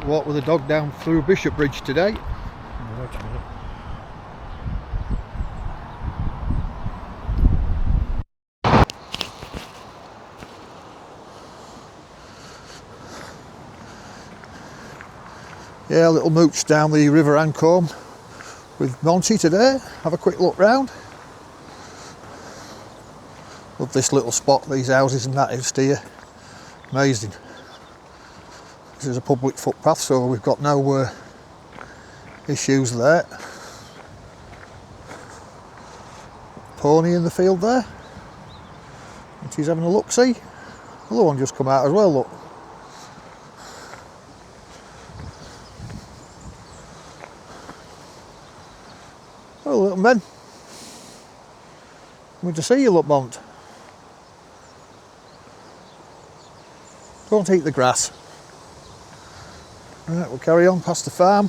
Walk with the dog down through Bishopbridge today. Wait a minute. Yeah, a little mooch down the River Ancholme with Monty today. Have a quick look round. Love this little spot, these houses and that is here. Amazing. This is a public footpath, so we've got no issues there. Pony in the field there. And she's having a look-see. Another one just come out as well, look. Oh, little men. Good to see you, look, Mont. Don't eat the grass. Right, we'll carry on past the farm.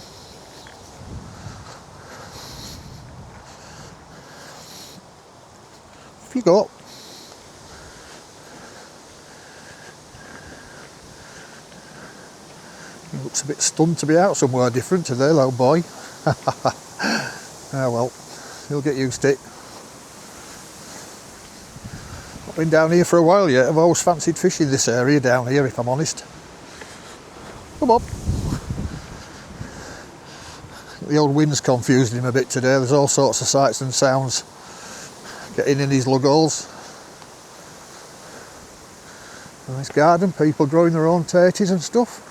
Off you go. He looks a bit stunned to be out somewhere different today, little boy. Ah well, he'll get used to it. Not been down here for a while yet. I've always fancied fishing this area down here, if I'm honest. Come on. The old wind's confusing him a bit today. There's all sorts of sights and sounds getting in his lug holes. Nice garden, people growing their own tatties and stuff.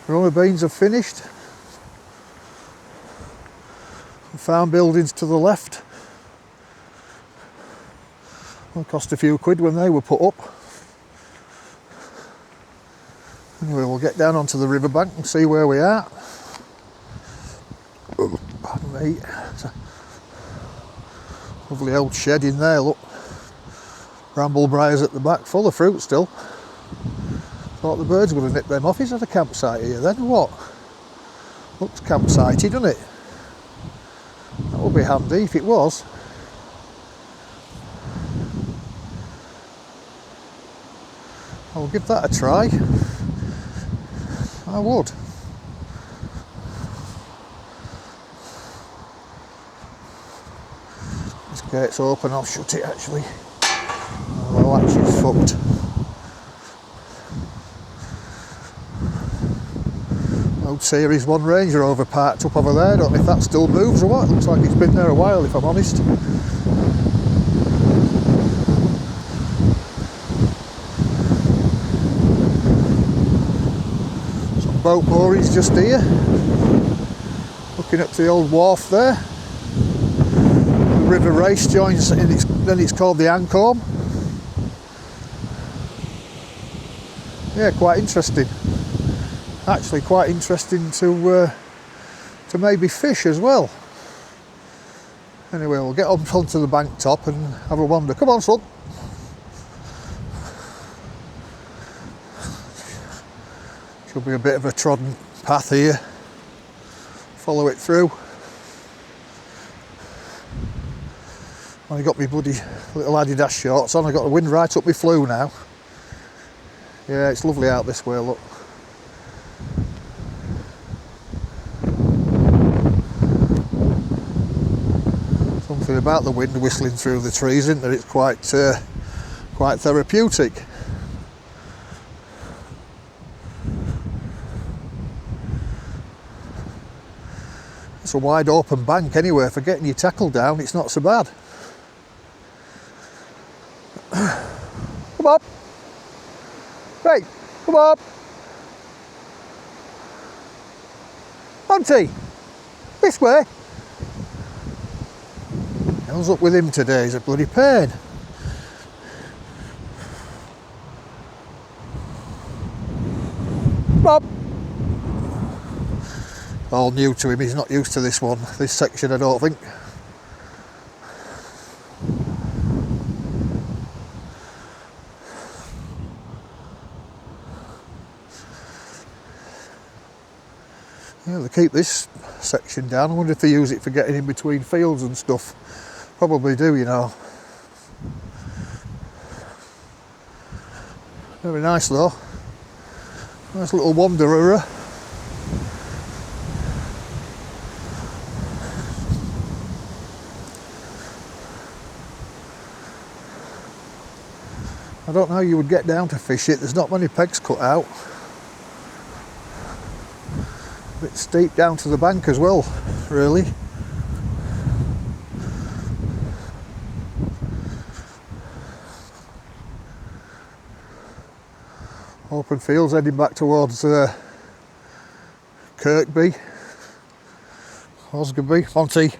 Runner beans have finished. Farm buildings to the left. Well, cost a few quid when they were put up. Anyway, we'll get down onto the riverbank and see where we are. Pardon me. It's a lovely old shed in there, look. Bramble briars at the back, full of fruit still. Thought the birds would have nipped them off. Is that a campsite here then, or what? Looks campsitey, doesn't it? That would be handy if it was. I'll give that a try. I would. This gate's open, I'll shut it actually. Oh, the latch is fucked. Old Series 1 Range Rover parked up over there. I don't know if that still moves or what. Looks like it's been there a while, if I'm honest. Some boat moorings just here. Looking up to the old wharf there. The River Race joins, then it's called the Ancholme. Yeah, quite interesting. Actually quite interesting to maybe fish as well. Anyway, we'll get up onto the bank top and have a wander. Come on, son. Should be a bit of a trodden path here. Follow it through. I got my bloody little Adidas shorts on. I got the wind right up my flue now. Yeah, it's lovely out this way, look. Something about the wind whistling through the trees, isn't there? It's quite therapeutic. It's a wide open bank anyway. For getting your tackle down, it's not so bad. Come on. Hey, come on. Monty, this way. Hell's up with him today, he's a bloody pain. Bob! All new to him, he's not used to this section I don't think. Yeah, they keep this section down. I wonder if they use it for getting in between fields and stuff. Probably do, you know. Very nice though. Nice little wanderer. I don't know how you would get down to fish it, there's not many pegs cut out. A bit steep down to the bank as well, really. Open fields heading back towards Kirkby, Osgoby, Monty.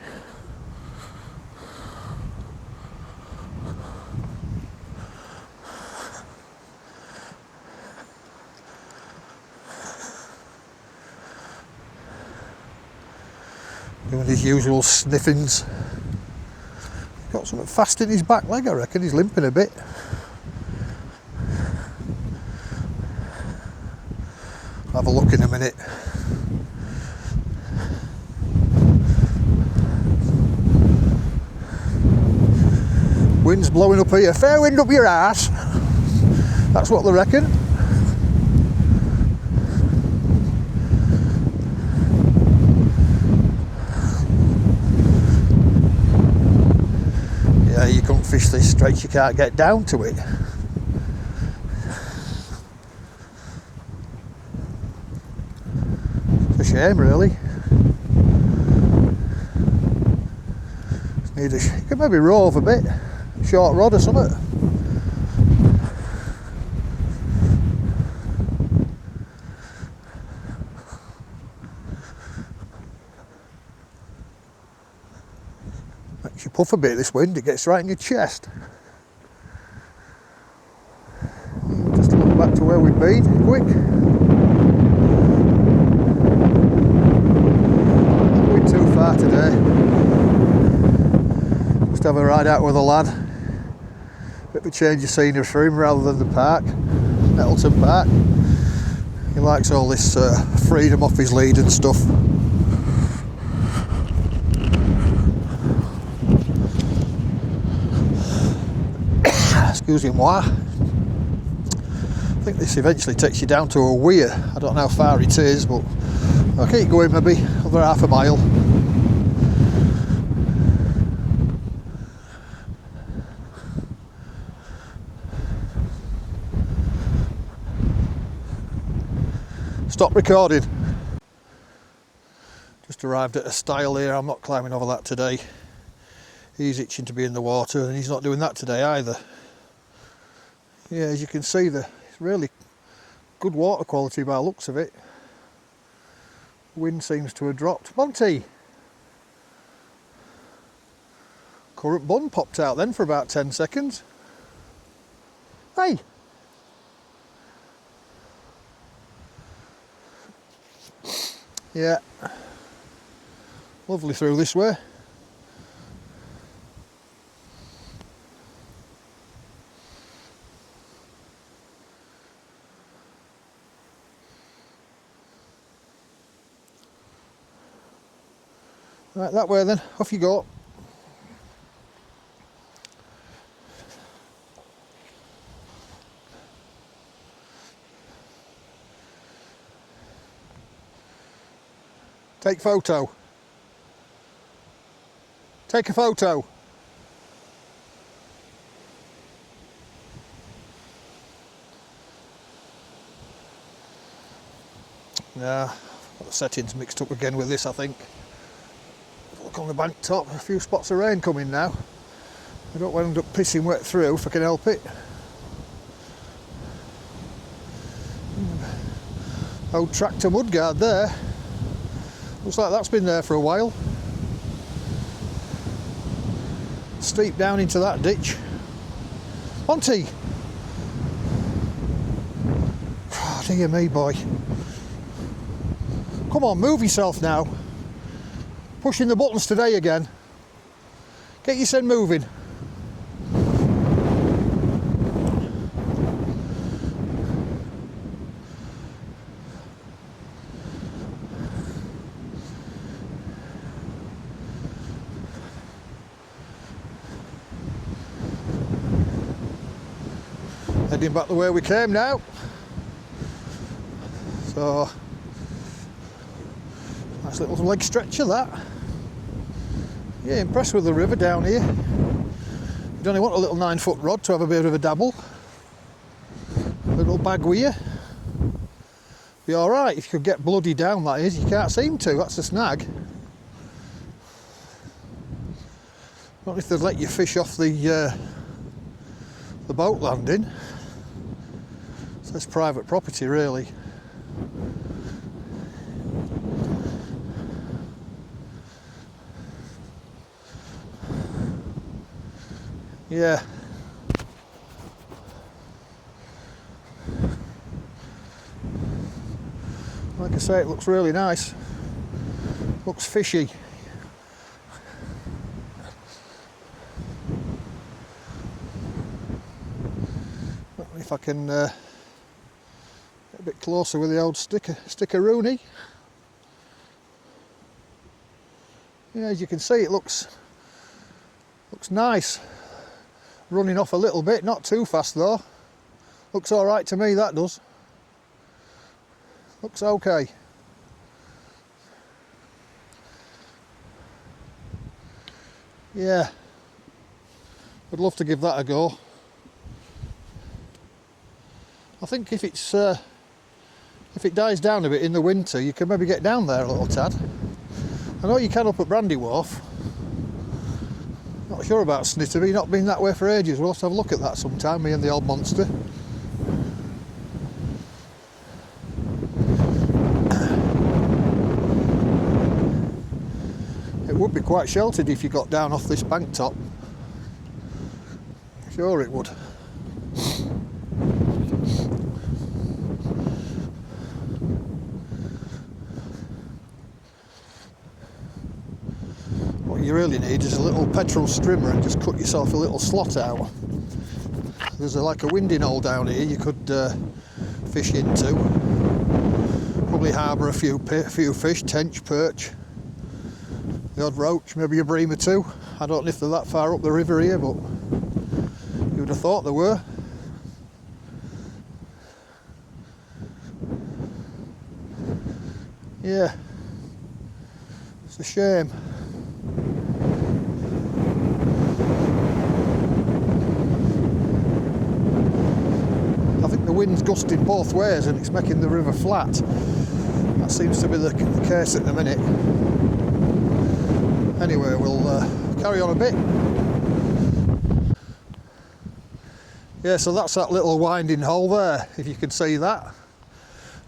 Doing his usual sniffings. Got something fast in his back leg, I reckon. He's limping a bit. Have a look in a minute. Wind's blowing up here. Fair wind up your arse. That's what they reckon. Yeah, you can't fish this straight, you can't get down to it. It's a shame, really. You could maybe rove a bit, short rod or something. Makes you puff a bit, this wind, it gets right in your chest. Just a look back to where we've been, quick. Not going too far today. Just have a ride out with a lad. Bit of a change of scenery for him rather than the park, Nettleton Park. He likes all this freedom off his lead and stuff. Excuse moi. I think this eventually takes you down to a weir. I don't know how far it is, but I'll keep going, maybe over half a mile. Stop recording. Just arrived at a stile here. I'm not climbing over that today. He's itching to be in the water and he's not doing that today either. Yeah, as you can see, it's really good water quality by the looks of it. Wind seems to have dropped. Monty! Current bun popped out then for about 10 seconds. Hey! Yeah. Lovely through this way. Right, that way then, off you go. Take photo. Take a photo. Nah, got the settings mixed up again with this, I think. Look on the bank top, a few spots of rain coming now. I don't want to end up pissing wet through if I can help it. Old tractor mudguard there. Looks like that's been there for a while. Steep down into that ditch. Monty! Oh, dear me, boy. Come on, move yourself now. Pushing the buttons today again. Get yourself moving. Heading back the way we came now. So, nice little leg stretcher that. Yeah, impressed with the river down here. You'd only want a little 9-foot rod to have a bit of a dabble. Little bag with you. Be alright if you could get bloody down, that is. You can't seem to, that's a snag. Not if they'd let you fish off the boat landing. So it's private property, really. Yeah. Like I say, it looks really nice. Looks fishy. If I can get a bit closer with the old sticker-rooney. Yeah, as you can see, it looks nice. Running off a little bit, not too fast though. Looks all right to me, that does. Looks okay. Yeah, I'd love to give that a go. I think if it dies down a bit in the winter, you can maybe get down there a little tad. I know you can up at Brandy Wharf. Not sure about Snitterby, not been that way for ages. We'll have to have a look at that sometime, me and the old monster. It would be quite sheltered if you got down off this bank top. Sure it would. What you really need is a little petrol strimmer and just cut yourself a little slot out. There's like a winding hole down here you could fish into. Probably harbour a few fish, tench, perch, the odd roach, maybe a bream or two. I don't know if they're that far up the river here, but you would have thought there were. Yeah, it's a shame. I think the wind's gusting both ways and it's making the river flat. That seems to be the case at the minute. Anyway, we'll carry on a bit. Yeah, so that's that little winding hole there, if you can see that.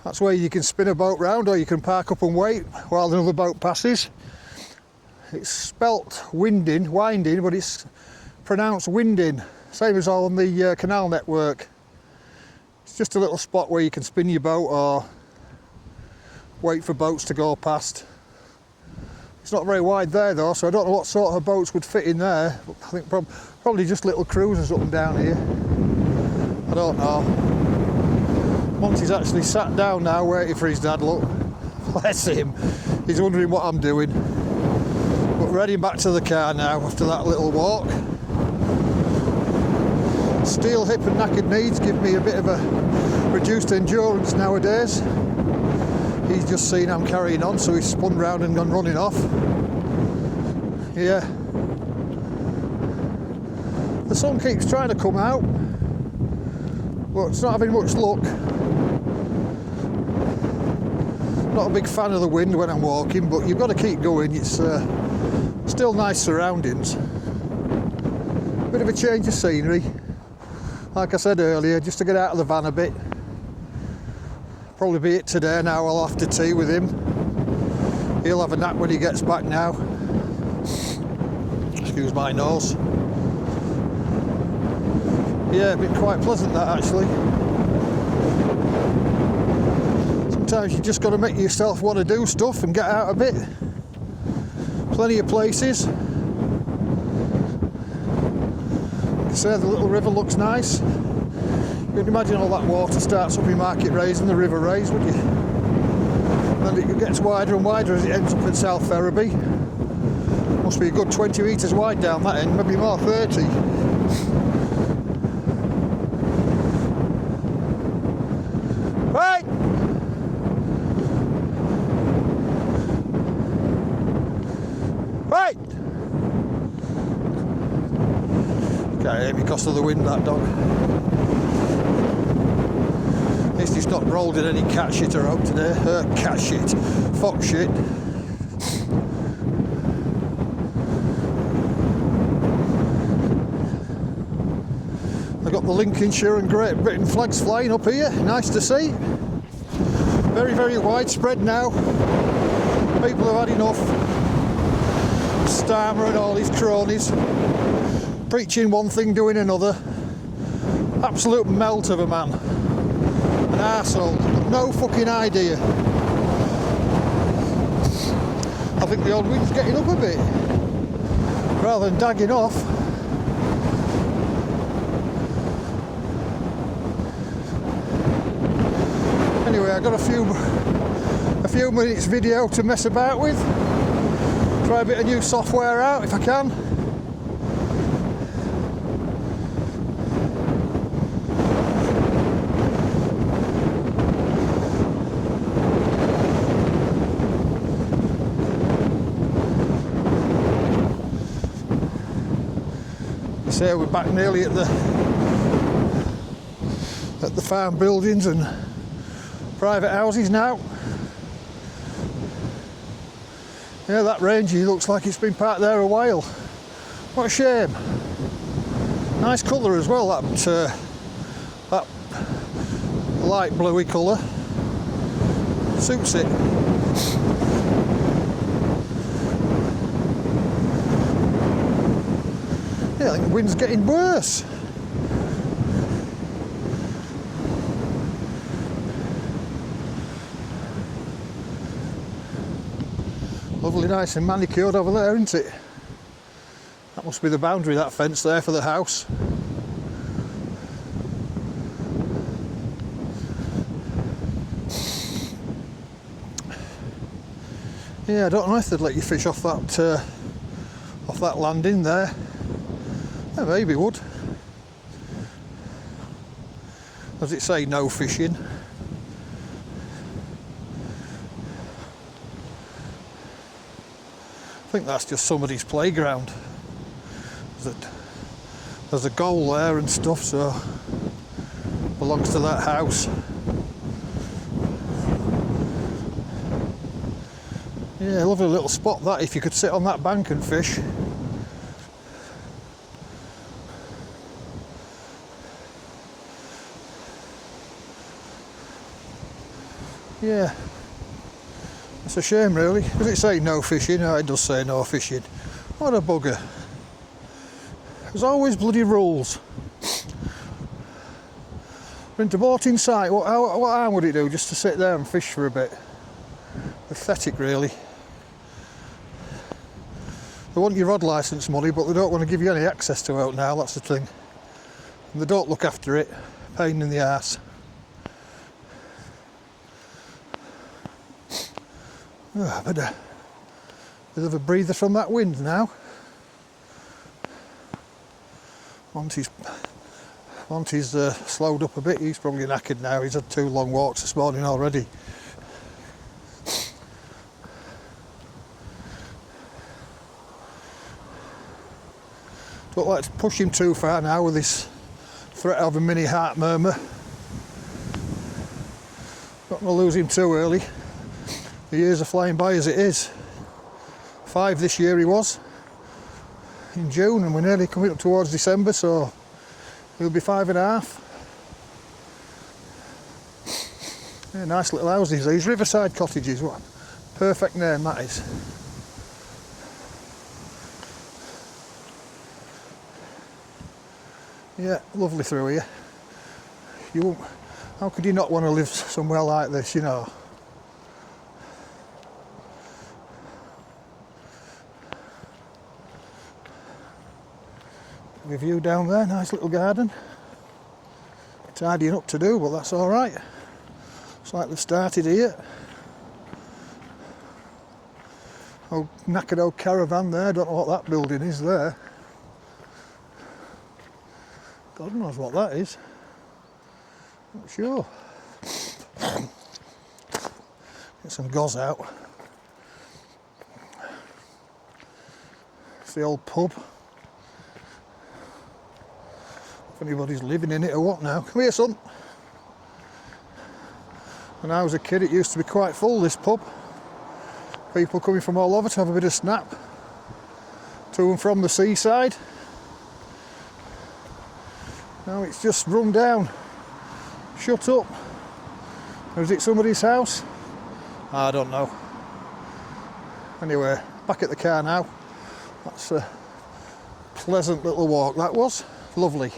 That's where you can spin a boat round, or you can park up and wait while another boat passes. It's spelt winding, but it's pronounced winding, same as on the canal network. It's just a little spot where you can spin your boat or wait for boats to go past. It's not very wide there though, so I don't know what sort of boats would fit in there. But I think probably just little cruisers up and down here. I don't know. Monty's actually sat down now waiting for his dad, look. Bless him. He's wondering what I'm doing. But we're heading back to the car now after that little walk. Steel hip and knackered knees give me a bit of a reduced endurance nowadays. He's just seen I'm carrying on, so he's spun round and gone running off. Yeah. The sun keeps trying to come out, but it's not having much luck. Not a big fan of the wind when I'm walking, but you've got to keep going. It's still nice surroundings. Bit of a change of scenery. Like I said earlier, just to get out of the van a bit. Probably be it today now. I'll have to tea with him. He'll have a nap when he gets back now. Excuse my nose. Yeah, been quite pleasant that actually. Sometimes you just got to make yourself want to do stuff and get out a bit. Plenty of places. Like I say, the little river looks nice. You'd imagine all that water starts up in Market Raise and the River Raise, would you? And it gets wider and wider as it ends up in South Ferriby. Must be a good 20 metres wide down that end, maybe more, 30. Right! Right! Can't hear me because of the wind, that dog. least it's not rolled in any cat shit around today. Cat shit. Fox shit. I've got the Lincolnshire and Great Britain flags flying up here. Nice to see. Very, very widespread now. People have had enough. Starmer and all his cronies. Preaching one thing, doing another. Absolute melt of a man. An arsehole. No fucking idea. I think the old wind's getting up a bit. Rather than dagging off. Anyway, I got a few minutes video to mess about with. Try a bit of new software out if I can. Say we're back nearly at the farm buildings and private houses now. Yeah, that Rangy looks like it's been parked there a while. What a shame. Nice colour as well, that light bluey colour. Suits it. Yeah, I think the wind's getting worse. Lovely, nice and manicured over there, isn't it? That must be the boundary, that fence there for the house. Yeah, I don't know if they'd let you fish off that landing there. Yeah, maybe would. Does it say no fishing? I think that's just somebody's playground. There's a goal there and stuff, so belongs to that house. Yeah, lovely little spot that, if you could sit on that bank and fish. Yeah. It's a shame really. Does it say no fishing? Oh, it does say no fishing. What a bugger. There's always bloody rules. Been to boating site, what harm would it do just to sit there and fish for a bit? Pathetic really. They want your rod licence money, but they don't want to give you any access to it now, that's the thing. And they don't look after it. Pain in the arse. Oh, but a bit of a breather from that wind now. Monty's slowed up a bit. He's probably knackered now. He's had 2 long walks this morning already. Don't like to push him too far now with this threat of a mini heart murmur. Not going to lose him too early. The years are flying by as it is. 5 this year he was, in June, and we're nearly coming up towards December, so he'll be 5.5. Yeah, nice little houses, these Riverside Cottages. What a perfect name that is. Yeah, lovely through here. How could you not want to live somewhere like this, you know? View down there, nice little garden. Tidying up to do, but that's all right. It's like they've started here. Old knackered old caravan there. Don't know what that building is there. God knows what that is. Not sure. Get some gauze out. It's the old pub. If anybody's living in it or what now. Come here, son. When I was a kid, it used to be quite full, this pub. People coming from all over to have a bit of snap. To and from the seaside. Now it's just run down. Shut up. Or is it somebody's house? I don't know. Anyway, back at the car now. That's a pleasant little walk that was. Lovely.